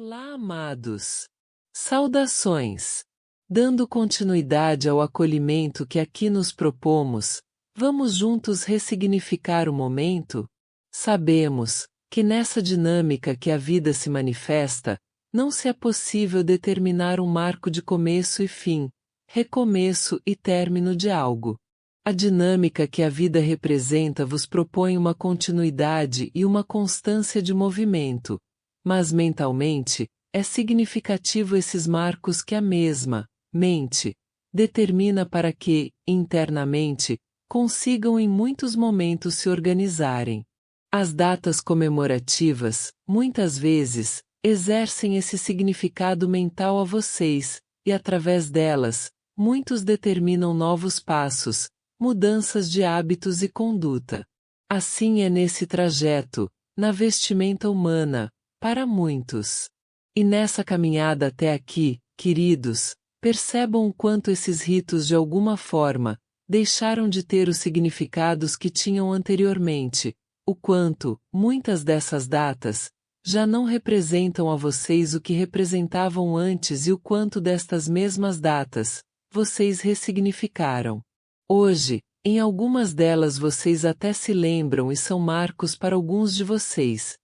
Olá, amados! Saudações! Dando continuidade ao acolhimento que aqui nos propomos, vamos juntos ressignificar o momento? Sabemos que nessa dinâmica que a vida se manifesta, não se é possível determinar um marco de começo e fim, recomeço e término de algo. A dinâmica que a vida representa vos propõe uma continuidade e uma constância de movimento, mas mentalmente, é significativo esses marcos que a mesma mente determina para que, internamente, consigam em muitos momentos se organizarem. As datas comemorativas, muitas vezes, exercem esse significado mental a vocês, e através delas, muitos determinam novos passos, mudanças de hábitos e conduta. Assim é nesse trajeto, na vestimenta humana, para muitos. E nessa caminhada até aqui, queridos, percebam o quanto esses ritos de alguma forma deixaram de ter os significados que tinham anteriormente, o quanto, muitas dessas datas, já não representam a vocês o que representavam antes e o quanto destas mesmas datas, vocês ressignificaram. Hoje, em algumas delas vocês até se lembram e são marcos para alguns de vocês,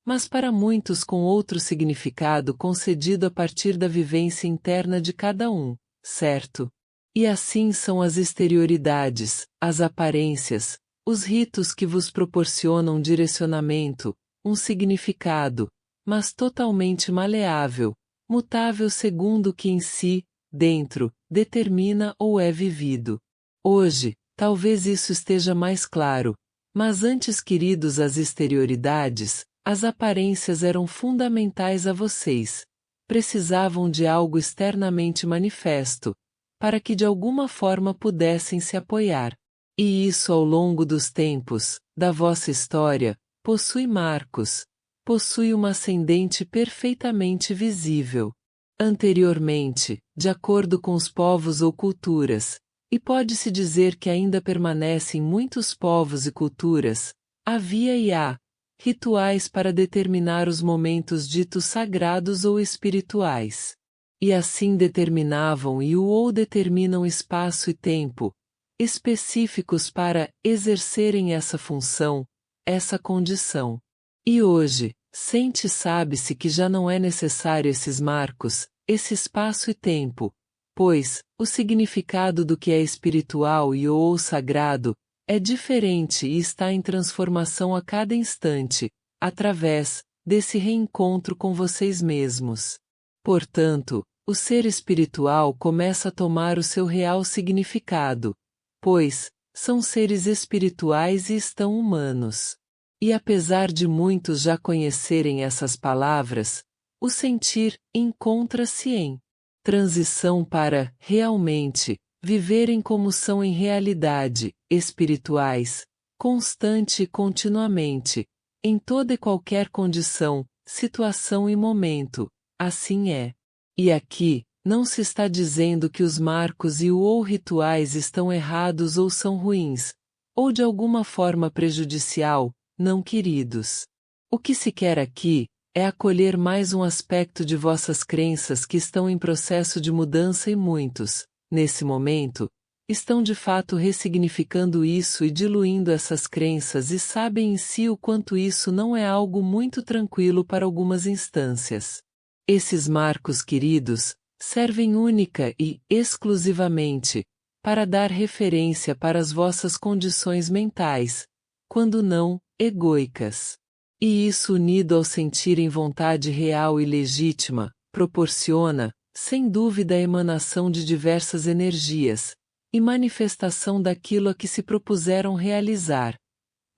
mas para muitos com outro significado concedido a partir da vivência interna de cada um, certo? E assim são as exterioridades, as aparências, os ritos que vos proporcionam direcionamento, um significado, mas totalmente maleável, mutável segundo o que em si, dentro, determina ou é vivido. Hoje, talvez isso esteja mais claro, mas antes, queridos, as exterioridades, as aparências eram fundamentais a vocês. Precisavam de algo externamente manifesto, para que de alguma forma pudessem se apoiar. E isso ao longo dos tempos, da vossa história, possui marcos, possui uma ascendente perfeitamente visível. Anteriormente, de acordo com os povos ou culturas, e pode-se dizer que ainda permanecem muitos povos e culturas, havia e há rituais para determinar os momentos ditos sagrados ou espirituais. E assim determinavam ou determinam espaço e tempo específicos para exercerem essa função, essa condição. E hoje, sabe-se que já não é necessário esses marcos, esse espaço e tempo, pois o significado do que é espiritual e ou sagrado é diferente e está em transformação a cada instante, através desse reencontro com vocês mesmos. Portanto, o ser espiritual começa a tomar o seu real significado, pois são seres espirituais e estão humanos. E apesar de muitos já conhecerem essas palavras, o sentir encontra-se em transição para, realmente, viverem como são em realidade, espirituais, constante e continuamente, em toda e qualquer condição, situação e momento, assim é. E aqui, não se está dizendo que os marcos e ou rituais estão errados ou são ruins, ou de alguma forma prejudicial, não, queridos. O que se quer aqui é acolher mais um aspecto de vossas crenças que estão em processo de mudança e muitos, nesse momento, estão de fato ressignificando isso e diluindo essas crenças e sabem em si o quanto isso não é algo muito tranquilo para algumas instâncias. Esses marcos, queridos, servem única e exclusivamente para dar referência para as vossas condições mentais, quando não egóicas. E isso unido ao sentirem vontade real e legítima, proporciona, sem dúvida, a emanação de diversas energias, e manifestação daquilo a que se propuseram realizar.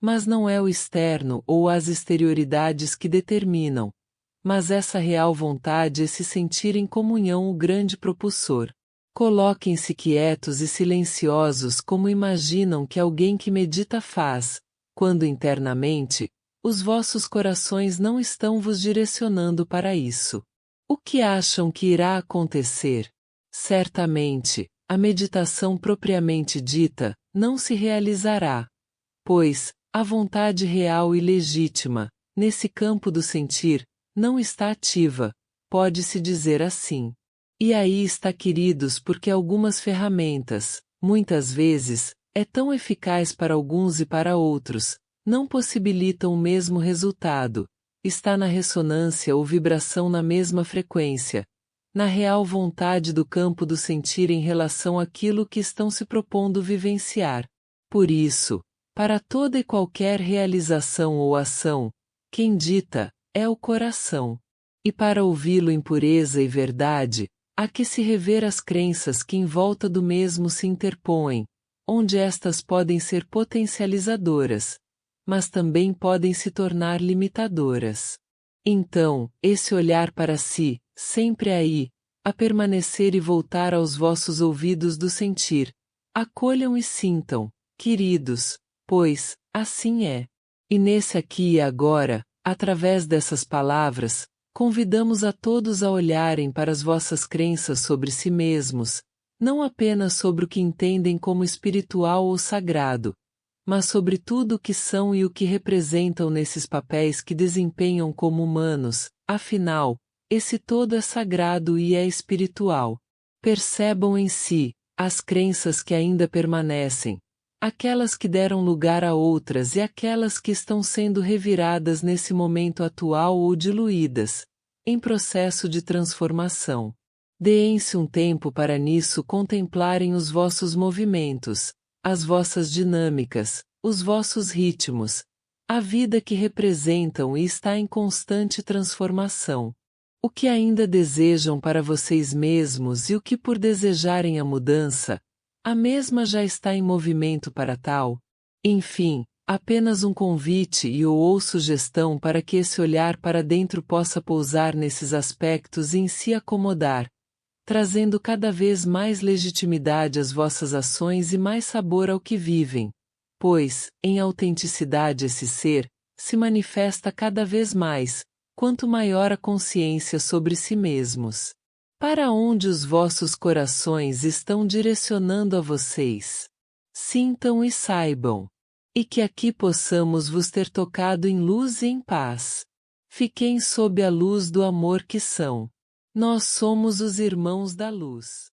Mas não é o externo ou as exterioridades que determinam, mas essa real vontade e se sentir em comunhão o grande propulsor. Coloquem-se quietos e silenciosos como imaginam que alguém que medita faz, quando internamente, os vossos corações não estão vos direcionando para isso. O que acham que irá acontecer? Certamente, a meditação propriamente dita não se realizará, pois a vontade real e legítima, nesse campo do sentir, não está ativa, pode-se dizer assim. E aí está, queridos, porque algumas ferramentas, muitas vezes, é tão eficaz para alguns e para outros, não possibilitam o mesmo resultado, está na ressonância ou vibração na mesma frequência, na real vontade do campo do sentir em relação àquilo que estão se propondo vivenciar. Por isso, para toda e qualquer realização ou ação, quem dita é o coração. E para ouvi-lo em pureza e verdade, há que se rever as crenças que em volta do mesmo se interpõem, onde estas podem ser potencializadoras, mas também podem se tornar limitadoras. Então, esse olhar para si, sempre aí, a permanecer e voltar aos vossos ouvidos do sentir, acolham e sintam, queridos, pois, assim é. E nesse aqui e agora, através dessas palavras, convidamos a todos a olharem para as vossas crenças sobre si mesmos, não apenas sobre o que entendem como espiritual ou sagrado, mas sobre tudo o que são e o que representam nesses papéis que desempenham como humanos. Afinal, esse todo é sagrado e é espiritual. Percebam em si as crenças que ainda permanecem, aquelas que deram lugar a outras e aquelas que estão sendo reviradas nesse momento atual ou diluídas, em processo de transformação. Deem-se um tempo para nisso contemplarem os vossos movimentos, as vossas dinâmicas, os vossos ritmos, a vida que representam e está em constante transformação. O que ainda desejam para vocês mesmos e o que por desejarem a mudança, a mesma já está em movimento para tal. Enfim, apenas um convite ou sugestão para que esse olhar para dentro possa pousar nesses aspectos e em se acomodar, trazendo cada vez mais legitimidade às vossas ações e mais sabor ao que vivem, pois, em autenticidade esse ser, se manifesta cada vez mais, quanto maior a consciência sobre si mesmos. Para onde os vossos corações estão direcionando a vocês? Sintam e saibam. E que aqui possamos vos ter tocado em luz e em paz. Fiquem sob a luz do amor que são. Nós somos os irmãos da luz.